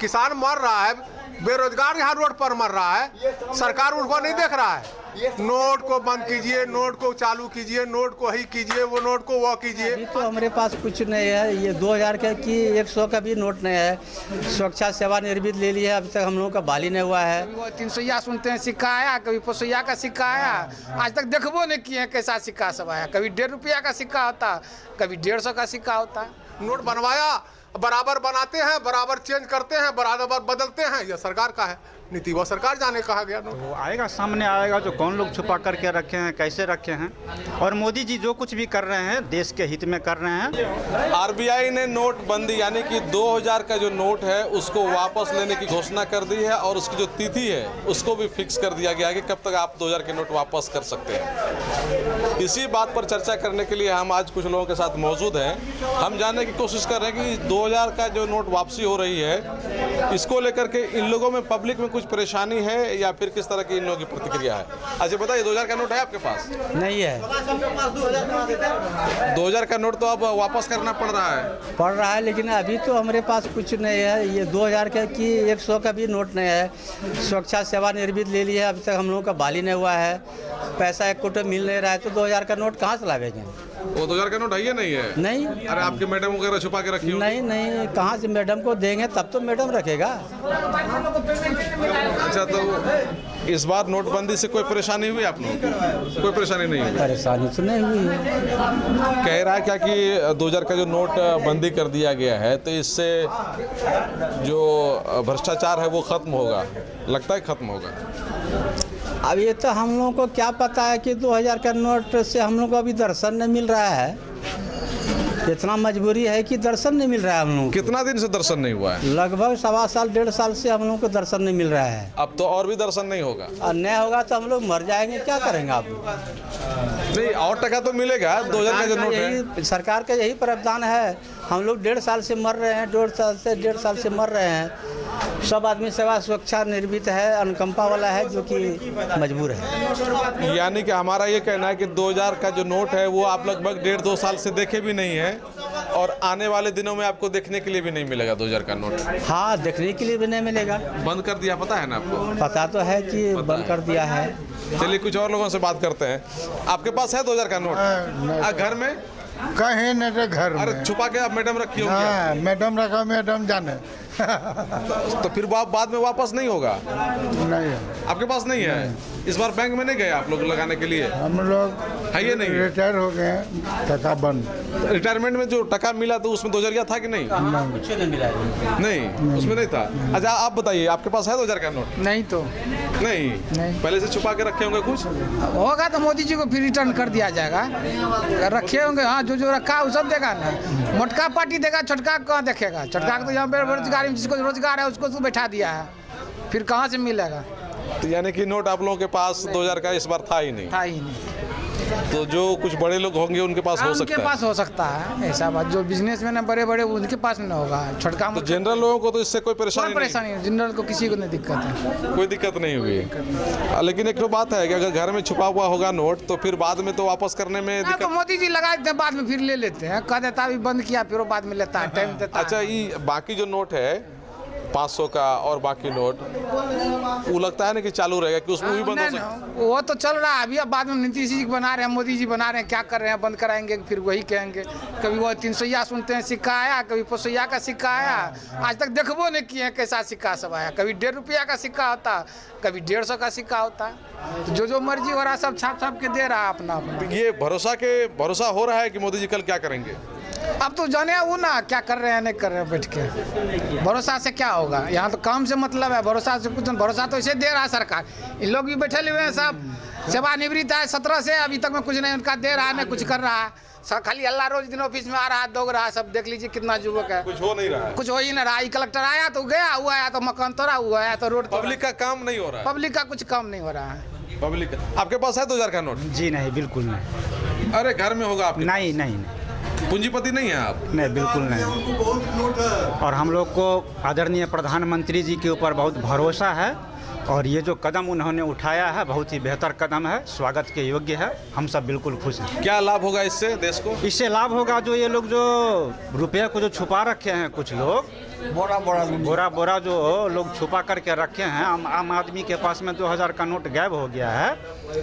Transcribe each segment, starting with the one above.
किसान मर रहा है, बेरोजगार यहाँ रोड पर मर रहा है, सरकार उनको नहीं देख रहा है। नोट को बंद कीजिए, नोट को चालू कीजिए, नोट को ही कीजिए, वो नोट को वो कीजिए। अभी तो हमारे पास कुछ नहीं है। ये 2000 का कि 100 का भी नोट नहीं है। सुरक्षा सेवानिवृत्ति ले लिया, अभी तक हम लोगों का बाल ही नहीं हुआ है। वो 300 सुनते हैं सिक्का आया, कभी 500 का सिक्का आया, आज तक देखबो नहीं किए कैसा सिक्का सब आया। कभी 1.5 रुपया का सिक्का होता, कभी 150 का सिक्का होता। नोट बनवाया, बराबर बनाते हैं, बराबर चेंज करते हैं, बराबर बदलते हैं। यह सरकार का है नीति, वो सरकार जाने कहा गया नोट। वो आएगा, सामने आएगा जो कौन लोग छुपा करके रखे हैं, कैसे रखे हैं। और मोदी जी जो कुछ भी कर रहे हैं देश के हित में कर रहे हैं। आरबीआई ने नोटबंदी यानी कि 2000 का जो नोट है उसको वापस लेने की घोषणा कर दी है और उसकी जो तिथि है उसको भी फिक्स कर दिया गया है कि कब तक आप 2000 के नोट वापस कर सकते हैं। इसी बात पर चर्चा करने के लिए हम आज कुछ लोगों के साथ मौजूद हैं। हम जानने की कोशिश कर रहे हैं कि 2000 का जो नोट वापसी हो रही है इसको लेकर के इन लोगों में, पब्लिक में कुछ परेशानी है या फिर किस तरह की इन लोगों की प्रतिक्रिया है। अच्छा बताइए, 2000 का नोट है आपके पास? नहीं है। 2000 का नोट तो अब वापस करना पड़ रहा है, लेकिन अभी तो हमारे पास कुछ नहीं है। ये 2000 का कि 100 का भी नोट नहीं है। सुरक्षा सेवानिवृत्ति ले लिया, अभी तक हम लोगों का बाल ही नहीं हुआ है। पैसा एक कोटे मिल नहीं रहा है, तो 2000 का नोट कहाँ से लावेंगे? वो 2000 का नोट है या नहीं है? नहीं। अरे आपके मैडम वगैरह छुपा के रखी होगी? नहीं, कहाँ से मैडम को देंगे, तब तो मैडम रखेगा। अच्छा, तो इस बार नोटबंदी से कोई परेशानी हुई आप लोगों को? कोई परेशानी नहीं हुई? परेशानी तो नहीं हुई है। कह रहा है क्या कि 2000 का जो नोट बंदी कर दिया गया है तो इससे जो भ्रष्टाचार है वो खत्म होगा, लगता है खत्म होगा। अब ये तो हम लोगों को क्या पता है कि 2000 का नोट से हम लोग को अभी दर्शन नहीं मिल रहा है। इतना मजबूरी है कि दर्शन नहीं मिल रहा है हम लोग। कितना दिन से दर्शन नहीं हुआ है? लगभग 1.25 साल 1.5 साल से हम लोग को दर्शन नहीं मिल रहा है। अब तो और भी दर्शन नहीं होगा? और नहीं होगा तो हम लोग मर जाएंगे, क्या करेंगे आप? नहीं, और टका तो मिलेगा। 2000 का जो नोट है, सरकार का यही प्रावधान है। हम लोग 1.5 साल से मर रहे हैं, 1.5 साल से मर रहे हैं। सब आदमी सेवा सुरक्षा निर्मित है, अनुकंपा वाला है, जो कि मजबूर है। यानी कि हमारा ये कहना है कि 2000 का जो नोट है वो आप लगभग 1.5-2 साल से देखे भी नहीं है और आने वाले दिनों में आपको देखने के लिए भी नहीं मिलेगा 2000 का नोट। हाँ, देखने के लिए भी नहीं मिलेगा। बंद कर दिया, पता है ना आपको? पता तो है कि बंद कर दिया है। चलिए कुछ और लोगों से बात करते हैं। आपके पास है 2000 का नोट? घर में कहीं नहीं, घर में। अरे छुपा के आप मैडम रखी होगी? हाँ, मैडम रखा, मैडम जाने। तो फिर बाद में वापस नहीं होगा? नहीं है। आपके पास नहीं है? इस बार बैंक में नहीं गए आप लोग लगाने के लिए? हम लोग है ये नहीं? रिटायर हो गए हैं, टका बंद। रिटायरमेंट में जो टका मिला तो उसमें 2000 था कि नहीं? कुछ नहीं मिला। नहीं, उसमें नहीं था। अच्छा आप बताइए, आपके पास है 2000 का नोट? नहीं तो नहीं। पहले से छुपा के रखे होंगे कुछ? होगा तो मोदी जी को फिर रिटर्न कर दिया जाएगा। रखे होंगे, हाँ, जो रखा है वो सब देगा ना। मोटका पार्टी देगा, छोटका कहाँ देखेगा? छोटका तो यहाँ बेरोजगारी में जिसको रोजगार है उसको तो बैठा दिया है, फिर कहाँ से मिलेगा? तो यानी कि नोट आप लोगों के पास 2000 का इस बार था ही नहीं? था ही नहीं। तो जो कुछ बड़े लोग होंगे उनके पास हो सकता है? उनके पास हो सकता है ऐसा बात। जो बिजनेसमैन है बड़े बड़े, उनके पास नहीं होगा। छोटका तो जनरल लोगों को तो इससे कोई परेशानी नहीं? जनरल को किसी को नहीं दिक्कत है, कोई दिक्कत नहीं हुई। लेकिन एक तो बात है कि अगर घर में छुपा हुआ होगा नोट तो फिर बाद में तो वापस करने में दिक्कत। तो मोदी जी लगा देते हैं, बाद में फिर ले लेते हैं। कह देता अभी बंद किया, फिर वो बाद में लेता है, टाइम देता है। अच्छा, ये बाकी जो नोट है 500 का और बाकी नोट, वो लगता है ना कि चालू रहेगा कि उसमें भी बंद हो सकता है? वो तो चल रहा है अभी। अब बाद में नीतीश जी बना रहे हैं, मोदी जी बना रहे हैं, क्या कर रहे हैं? बंद कराएंगे, फिर वही कहेंगे। कभी वो 300 सुनते हैं सिक्का आया, कभी 500 का सिक्का आया, आज तक देखबो नहीं किए कैसा सिक्का सब आया। कभी 1.5 रुपया का सिक्का होता, कभी 150 का सिक्का होता। तो जो मर्जी हो रहा है सब छाप छाप के दे रहा है अपना। ये भरोसा हो रहा है कि मोदी जी कल क्या करेंगे? अब तो जाने वो ना क्या कर रहे हैं नहीं कर रहे हैं। बैठ के भरोसा से क्या होगा? यहाँ तो काम से मतलब है, भरोसा से कुछ। भरोसा तो इसे दे रहा है सरकार। इन लोग भी बैठे हुए हैं, सब सेवानिवृत्त है 17 से, अभी तक में कुछ नहीं उनका दे रहा है, नहीं कुछ कर रहा है। खाली अल्लाह रोज दिन ऑफिस में आ रहा है, दौड़ रहा है। सब देख लीजिए कितना युवक है, कुछ हो नहीं रहा है। कुछ हो ही नहीं रहा है। कलेक्टर आया तो गया, हुआ है तो मकान तोड़ा हुआ है, तो रोड। पब्लिक का काम नहीं हो रहा है। पब्लिक का कुछ काम नहीं हो रहा है। पब्लिक आपके पास है 2000 का नोट? जी नहीं, बिल्कुल नहीं। अरे घर में होगा आपके? नहीं, पूंजीपति नहीं है आप? नहीं, बिल्कुल नहीं। और हम लोग को आदरणीय प्रधानमंत्री जी के ऊपर बहुत भरोसा है और ये जो कदम उन्होंने उठाया है बहुत ही बेहतर कदम है, स्वागत के योग्य है। हम सब बिल्कुल खुश हैं। क्या लाभ होगा इससे देश को? इससे लाभ होगा जो ये लोग जो रुपये को जो छुपा रखे हैं कुछ लोग, बोरा बोरा बोरा बोरा जो लोग छुपा करके रखे हैं, आम आदमी के पास में 2000 का नोट गायब हो गया है,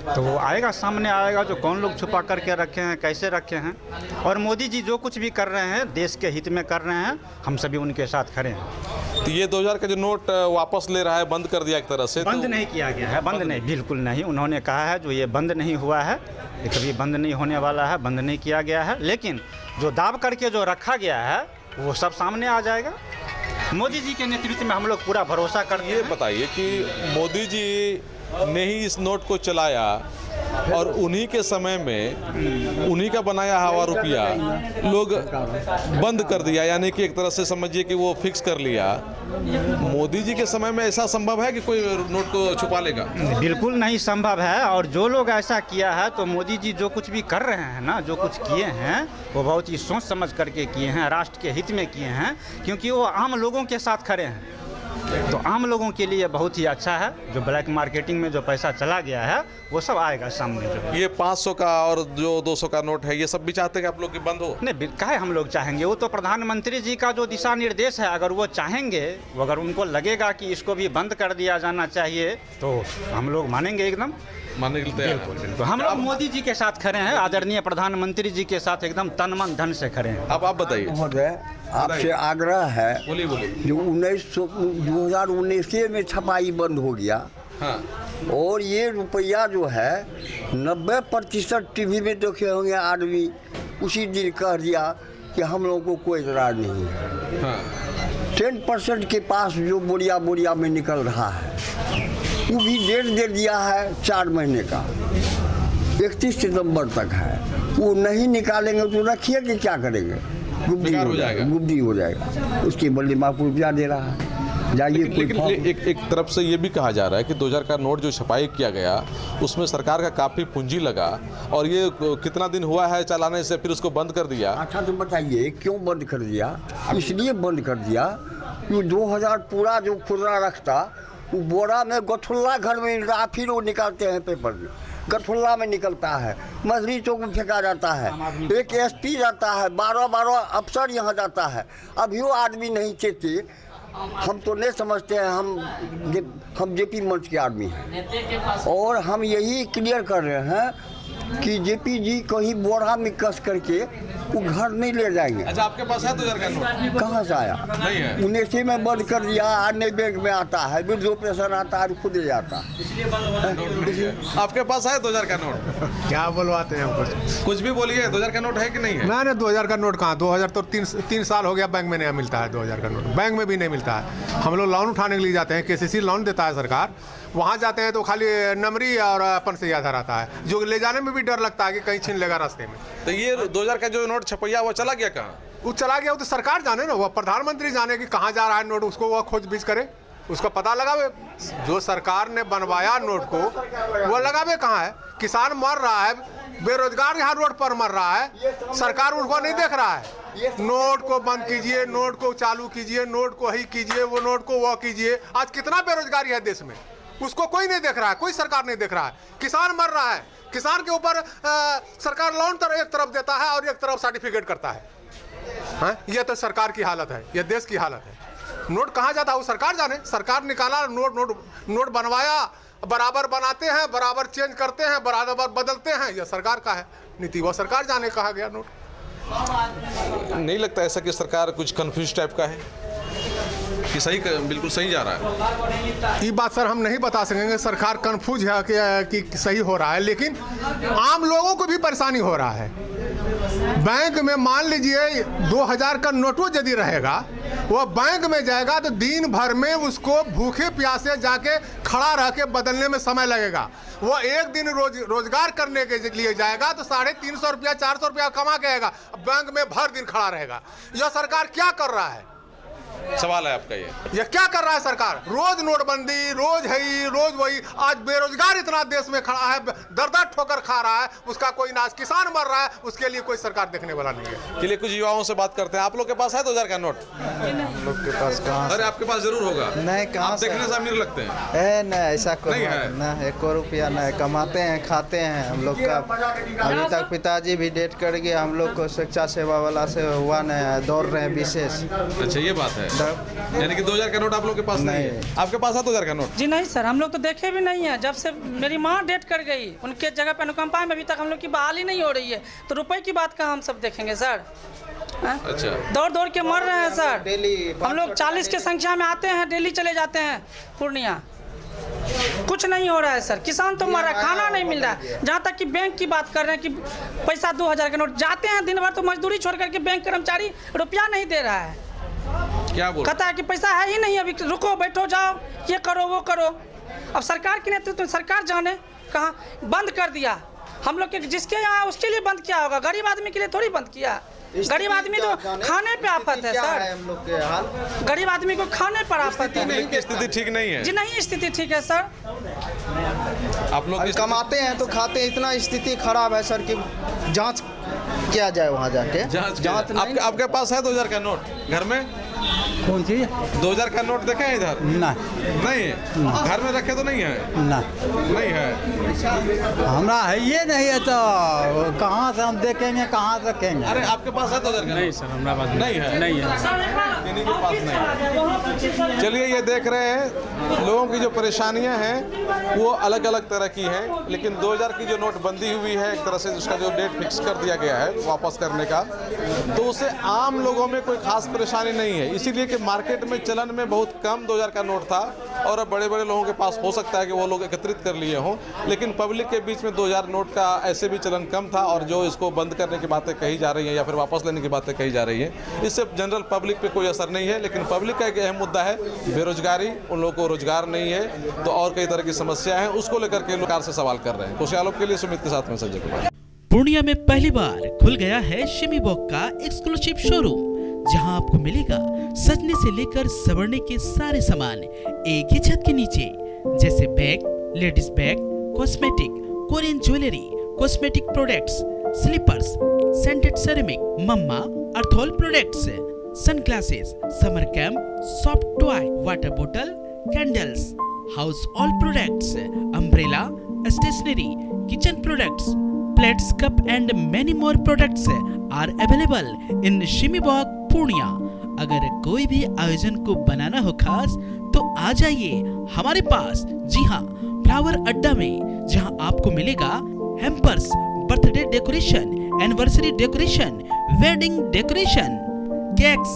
तो वो आएगा, सामने आएगा जो कौन लोग छुपा करके रखे हैं, कैसे रखे हैं। और मोदी जी जो कुछ भी कर रहे हैं देश के हित में कर रहे हैं, हम सभी उनके साथ खड़े हैं। तो ये 2000 का जो नोट वापस ले रहा है, बंद कर दिया एक तरह से, बंद तो नहीं किया गया है, बंद नहीं, बिल्कुल नहीं। उन्होंने कहा है जो ये बंद नहीं हुआ है, ये कभी बंद नहीं होने वाला है, बंद नहीं किया गया है, लेकिन जो दाब करके जो रखा गया है वो सब सामने आ जाएगा। मोदी जी के नेतृत्व में हम लोग पूरा भरोसा करते ये हैं। बताइए कि मोदी जी ने ही इस नोट को चलाया और उन्हीं के समय में उन्हीं का बनाया हवा रुपया लोग बंद कर दिया, यानी कि एक तरह से समझिए कि वो फिक्स कर लिया। मोदी जी के समय में ऐसा संभव है कि कोई नोट को छुपा लेगा? बिल्कुल नहीं संभव है। और जो लोग ऐसा किया है तो मोदी जी जो कुछ भी कर रहे हैं ना, जो कुछ किए हैं वो बहुत ही सोच समझ करके किए हैं, राष्ट्र के हित में किए हैं, क्योंकि वो आम लोगों के साथ खड़े हैं। तो आम लोगों के लिए बहुत ही अच्छा है। जो ब्लैक मार्केटिंग में जो पैसा चला गया है वो सब आएगा सामने। जो ये 500 का और जो 200 का नोट है, ये सब भी चाहते हैं कि आप लोग की बंद हो? नहीं, काहे हम लोग चाहेंगे? वो तो प्रधानमंत्री जी का जो दिशा निर्देश है, अगर वो चाहेंगे, अगर उनको लगेगा कि इसको भी बंद कर दिया जाना चाहिए तो हम लोग मानेंगे, एकदम मानने के लिए तैयार हैं। तो हम लोग मोदी जी के साथ खड़े हैं, आदरणीय प्रधानमंत्री जी के साथ एकदम तन मन धन से खड़े हैं। अब आप बताइए। महोदय, आपसे आग्रह है, बोलिए बोलिए। जो 2019 में छपाई बंद हो गया, हाँ, और ये रुपया जो है 90% टीवी में देखे होंगे आदमी, उसी दिन कह दिया कि हम लोगों को कोई इतराज नहीं है। हाँ, 10% के पास जो बोरिया बोरिया में निकल रहा है, वो भी डेट दे दिया है 4 महीने का, 31 सितंबर तक है। वो नहीं निकालेंगे तो रखिए कि क्या करेंगे? गुब्बी बेकार हो हो जाएगा। जाएगा, गुब्बी हो जाएगा। उसके बदले में आपको रुपया दे रहा है, जाइए कोई लेकिन एक तरफ से ये भी कहा जा रहा है कि 2000 का नोट जो छपाई किया गया उसमें सरकार का काफ़ी पूंजी लगा, और ये कितना दिन हुआ है चलाने से, फिर उसको बंद कर दिया। अच्छा, तो बताइए क्यों बंद कर दिया? इसलिए बंद कर दिया कि 2000 पूरा जो खुदरा रखता, वो बोरा में गठुल्ला घर में रहा, फिर वो निकालते हैं पेपर में, गठुल्ला में निकलता है, मजरी चौक में फेंका जाता है, एक एसपी जाता है, 12 अफसर यहाँ जाता है, अभी वो आदमी नहीं चेते। हम तो नहीं समझते हैं, हम जेपी मंच के आदमी हैं, और हम यही क्लियर कर रहे हैं कि जेपी जी कहीं बोरा में कस करके वो घर नहीं ले जाएंगे। अच्छा, आपके पास है 2000 का नोट? कहाँ से आया? नहीं है। 19 में बंद कर दिया, अन्य बैंक में आता है, विड्रो पेशन आता है, खुद जाता है। आपके पास है 2000 का नोट? क्या बोलवाते हैं हमको? कुछ भी बोलिए, 2000 का नोट है कि नहीं है? ना 2000 का नोट कहाँ? 2000 तो तीन साल हो गया बैंक में नहीं मिलता है। 2000 का नोट बैंक में भी नहीं मिलता है। हम लोग लोन उठाने के लिए जाते हैं, KCC लोन देता है सरकार, वहाँ जाते हैं तो खाली नमरी और अपन से याद रहता है, जो ले जाने में भी डर लगता है कि कहीं छीन लेगा रास्ते में। तो ये 2000 का जो नोट छपैया वो चला गया कहाँ? वो चला गया, वो तो सरकार जाने ना, वह प्रधानमंत्री जाने कि कहाँ जा रहा है नोट, उसको वह खोजबीज करे, उसका पता लगावे। जो सरकार ने बनवाया नोट को वो लगावे कहाँ है? किसान मर रहा है, बेरोजगार यहाँ रोड पर मर रहा है, सरकार उनको नहीं देख रहा है। नोट को बंद कीजिए, नोट को चालू कीजिए, नोट को ही कीजिए, वो नोट को वह कीजिए। आज कितना बेरोजगारी है देश में, उसको कोई नहीं देख रहा है, कोई सरकार नहीं देख रहा है। किसान मर रहा है, किसान के ऊपर सरकार लोन एक तरफ देता है और एक तरफ सर्टिफिकेट करता है। हाँ, ये तो सरकार की हालत है, ये देश की हालत है। नोट कहाँ जाता है वो सरकार जाने। सरकार निकाला नोट बनवाया, बराबर बनाते हैं, बराबर चेंज करते हैं, बराबर बदलते हैं, यह सरकार का है नीति, वो सरकार जाने कहा गया नोट। नहीं लगता ऐसा कि सरकार कुछ कंफ्यूज टाइप का है कि सही, बिल्कुल सही जा रहा है? ये बात सर हम नहीं बता सकेंगे सरकार कंफ्यूज है कि सही हो रहा है, लेकिन आम लोगों को भी परेशानी हो रहा है। बैंक में मान लीजिए 2000 का नोटो यदि रहेगा, वह बैंक में जाएगा तो दिन भर में उसको भूखे प्यासे जाके खड़ा रह के बदलने में समय लगेगा। वो एक दिन रोजगार करने के लिए जाएगा तो 350 रुपया 400 रुपया कमा के आएगा, बैंक में भर दिन खड़ा रहेगा। यह सरकार क्या कर रहा है? सवाल है आपका ये क्या कर रहा है सरकार? रोज नोटबंदी, रोज है, रोज वही। आज बेरोजगार इतना देश में खड़ा है, दर ठोकर खा रहा है, उसका कोई नाश, किसान मर रहा है, उसके लिए कोई सरकार देखने वाला नहीं है। चलिए कुछ युवाओं से बात करते हैं। आप लोग के पास है 2000 का नोट? हम लोग के पास कहाँ? अरे आपके पास जरूर होगा। नहीं, कहाँ आप देखने से अमीर लगते हैं। नहीं, ऐसा कोई नहीं है। ना, 1 रुपया नहीं, कमाते हैं, खाते हैं। हम लोग का अभी तक पिताजी भी डेट कर गए, हम लोग को शिक्षा सेवा वाला से हुआ नहीं, दौड़ रहे हैं विशेष। अच्छा, ये बात है। है। यानी कि 2000 का नोट आप लोग के पास नहीं है। आपके पास है 2000 का नोट? जी नहीं सर, हम लोग तो देखे भी नहीं है। जब से मेरी माँ डेथ कर गई, उनके जगह पे अनुकंपा में अभी तक हम लोग की बहाली नहीं हो रही है, तो रुपए की बात कहाँ हम सब देखेंगे सर? अच्छा, दौड़ दौड़ के मर रहे हैं सर। हम लोग 40 की संख्या में आते हैं, डेली चले जाते हैं पूर्णिया। कुछ नहीं हो रहा है सर। किसान तो मर रहा है, खाना नहीं मिल रहा है। जहाँ तक कि बैंक की बात कर रहे हैं कि पैसा 2000 का नोट, जाते हैं दिन भर तो मजदूरी छोड़ करके बैंक कर्मचारी रुपया नहीं दे रहा है। क्या बोल? कहता है कि पैसा है ही नहीं, अभी रुको, बैठो, जाओ, ये करो, वो करो। अब सरकार के नेतृत्व में सरकार जाने कहाँ बंद कर दिया। हम लोग के जिसके यहाँ उसके लिए बंद किया होगा, गरीब आदमी के लिए थोड़ी बंद किया। गरीब आदमी तो खाने पे आफत है सर। हम लोग के हाल गरीब आदमी को खाने पर आफत है। स्थिति ठीक नहीं है जी नहीं, स्थिति ठीक है सर। आप लोग कमाते हैं तो खाते हैं, इतना स्थिति खराब है सर कि जांच किया जाए वहाँ जाके। जांच आपके पास है 2000 का नोट घर में? कौन चीज? 2000 का नोट देखे हैं इधर? नहीं है। घर में रखे तो नहीं है? नहीं है। हमरा है ये नहीं है तो कहाँ से हम देखेंगे, कहाँ से रखेंगे? अरे आपके पास है 2000 का? नहीं सर, हमारा पास नहीं है। नहीं है, इन्हीं के पास नहीं है। चलिए, ये देख रहे हैं लोगों की जो परेशानियां हैं वो अलग अलग तरह की हैं, लेकिन 2000 की जो नोटबंदी हुई है, एक तरह से उसका जो डेट फिक्स कर दिया गया है वापस करने का, तो उससे आम लोगों में कोई खास परेशानी नहीं है। इसीलिए कि मार्केट में चलन में बहुत कम 2000 का नोट था और अब बड़े बड़े लोगों के पास हो सकता है कि वो लोग एकत्रित कर लिए हों, लेकिन पब्लिक के बीच में 2000 नोट का ऐसे भी चलन कम था। और जो इसको बंद करने की बातें कही जा रही हैं या फिर वापस लेने की बातें कही जा रही हैं, इससे जनरल पब्लिक पे कोई असर नहीं है। लेकिन पब्लिक का एक अहम मुद्दा है बेरोजगारी। उन लोगों को रोजगार नहीं है, तो और कई तरह की समस्या है, उसको लेकर के लोग से सवाल कर रहे हैं। खुशहालों के लिए सुमित के साथ में संजय कुमार। पूर्णिया में पहली बार खुल गया है शिमी वॉक का एक्सक्लूसिव शोरूम, जहां आपको मिलेगा सजने से लेकर संवरने के सारे सामान एक ही छत के नीचे, जैसे bag, ladies bag, cosmetic, Korean jewellery, cosmetic products, slippers, scented ceramic, मम्मा, अर्थोल products, sunglasses, summer camp, soft toy, water बोतल, candles, household products, umbrella, stationery, kitchen products, plates, cup and many more products are available in Shimmy Walk Purnia. अगर कोई भी आयोजन को बनाना हो खास तो आ जाइए हमारे पास। जी हाँ, फ्लावर अड्डा में, जहाँ आपको मिलेगा hampers, birthday decoration, anniversary decoration, wedding decoration, cakes,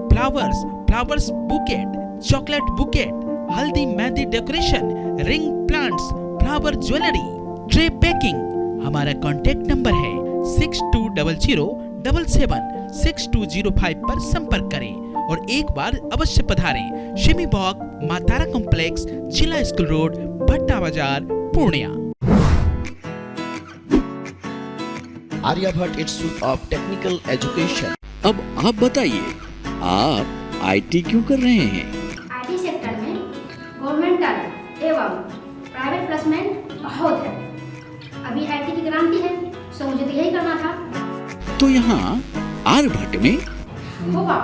flowers bouquet, chocolate bouquet, haldi mehndi decoration, ring plants, flower jewellery, tray packing. हमारा कॉन्टैक्ट नंबर है 6200776205 पर संपर्क करें और एक बार अवश्य पधारें। शिमी वॉक, मातारा कॉम्प्लेक्स, जिला school road, Bhatta Bazar, Purnia. Aryabhatta institute of technical education. अब आप बताइए, आप आईटी क्यों कर रहे हैं? आईटी सेक्टर में गवर्नमेंटल एवं प्राइवेट प्लेसमेंट बहुत है। अभी आईटी की गारंटी है, सो मुझे तो यही करना था। तो यहाँ आर्यभट्ट में होगा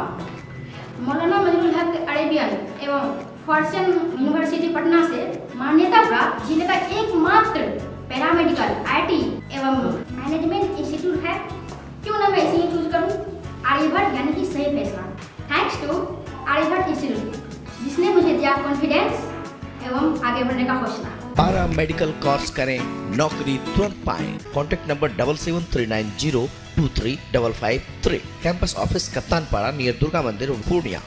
मौलाना मजरूल हक अरेबियन एवं फॉर्चून यूनिवर्सिटी पटना से मान्यता प्राप्त जिले का एकमात्र पैरामेडिकल आईटी एवं मैनेजमेंट इंस्टीट्यूट है। क्यों ना मैं इसे चूज करूं? आर्यभट्ट यानी कि सही फैसला। थैंक्स टू आर्यभट्ट इंस्टीट्यूट, जिसने मुझे दिया कॉन्फिडेंस एवं आगे बढ़ने का हौसला। पारा मेडिकल कोर्स करें, नौकरी तुरंत पाएं। Contact number 7739023553। Campus office Kaptanpara near Durga मंदिर, पूर्णिया।